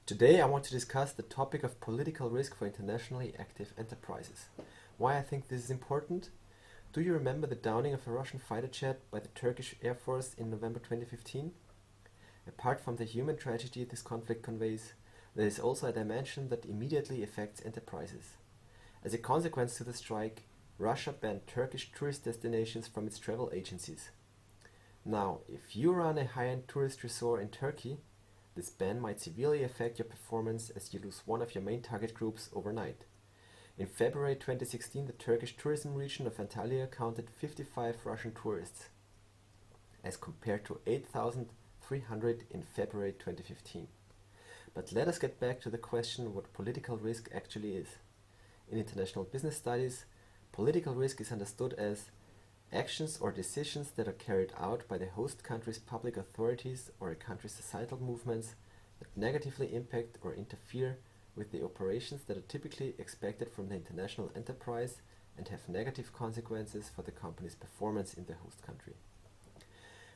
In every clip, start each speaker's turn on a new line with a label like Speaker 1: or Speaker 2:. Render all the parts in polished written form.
Speaker 1: Today I want to discuss the topic of political risk for internationally active enterprises. Why I think this is important? Do you remember the downing of a Russian fighter jet by the Turkish Air Force in November 2015? Apart from the human tragedy this conflict conveys, there is also a dimension that immediately affects enterprises. As a consequence to the strike, Russia banned Turkish tourist destinations from its travel agencies. Now, if you run a high-end tourist resort in Turkey, this ban might severely affect your performance as you lose one of your main target groups overnight. In February 2016, the Turkish tourism region of Antalya counted 55 Russian tourists, as compared to 8,300 in February 2015. But let us get back to the question what political risk actually is. In international business studies, political risk is understood as actions or decisions that are carried out by the host country's public authorities or a country's societal movements that negatively impact or interfere with the operations that are typically expected from the international enterprise and have negative consequences for the company's performance in the host country.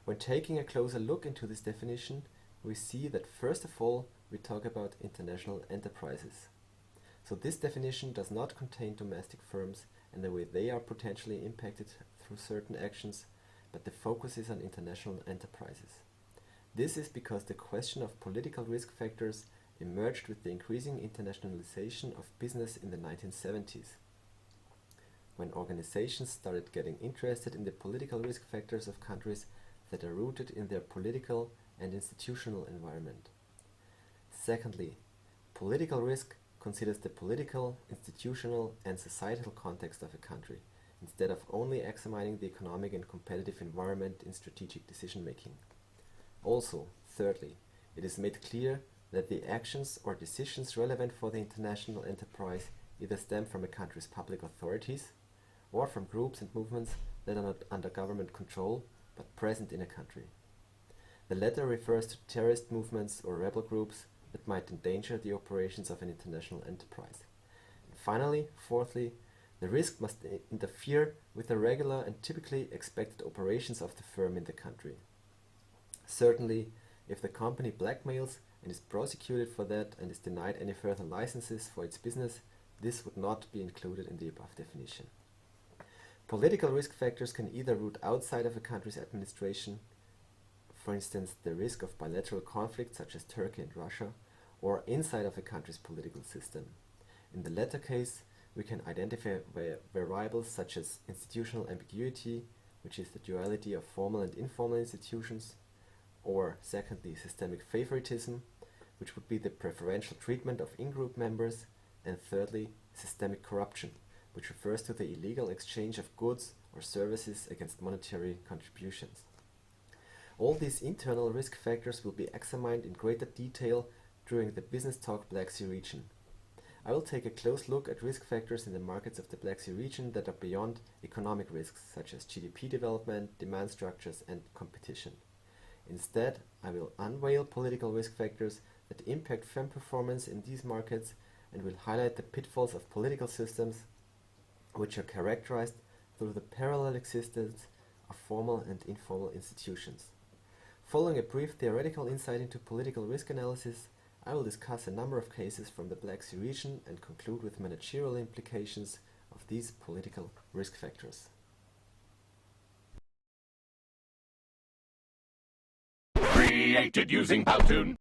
Speaker 1: When taking a closer look into this definition, we see that first of all we talk about international enterprises. So this definition does not contain domestic firms and the way they are potentially impacted through certain actions, but the focus is on international enterprises. This is because the question of political risk factors emerged with the increasing internationalization of business in the 1970s, when organizations started getting interested in the political risk factors of countries that are rooted in their political and institutional environment. Secondly, political risk considers the political, institutional, and societal context of a country, instead of only examining the economic and competitive environment in strategic decision-making. Also, thirdly, it is made clear that the actions or decisions relevant for the international enterprise either stem from a country's public authorities or from groups and movements that are not under government control but present in a country. The latter refers to terrorist movements or rebel groups that might endanger the operations of an international enterprise. And finally, fourthly, the risk must interfere with the regular and typically expected operations of the firm in the country. Certainly, if the company blackmails and is prosecuted for that and is denied any further licenses for its business, this would not be included in the above definition. Political risk factors can either root outside of a country's administration, for instance the risk of bilateral conflicts such as Turkey and Russia, or inside of a country's political system. In the latter case, we can identify variables such as institutional ambiguity, which is the duality of formal and informal institutions, or secondly, systemic favoritism, which would be the preferential treatment of in-group members, and thirdly, systemic corruption, which refers to the illegal exchange of goods or services against monetary contributions. All these internal risk factors will be examined in greater detail during the Business Talk Black Sea region. I will take a close look at risk factors in the markets of the Black Sea region that are beyond economic risks, such as GDP development, demand structures, and competition. Instead, I will unveil political risk factors that impact firm performance in these markets and will highlight the pitfalls of political systems which are characterized through the parallel existence of formal and informal institutions. Following a brief theoretical insight into political risk analysis, I will discuss a number of cases from the Black Sea region and conclude with managerial implications of these political risk factors.
Speaker 2: Created using Powtoon.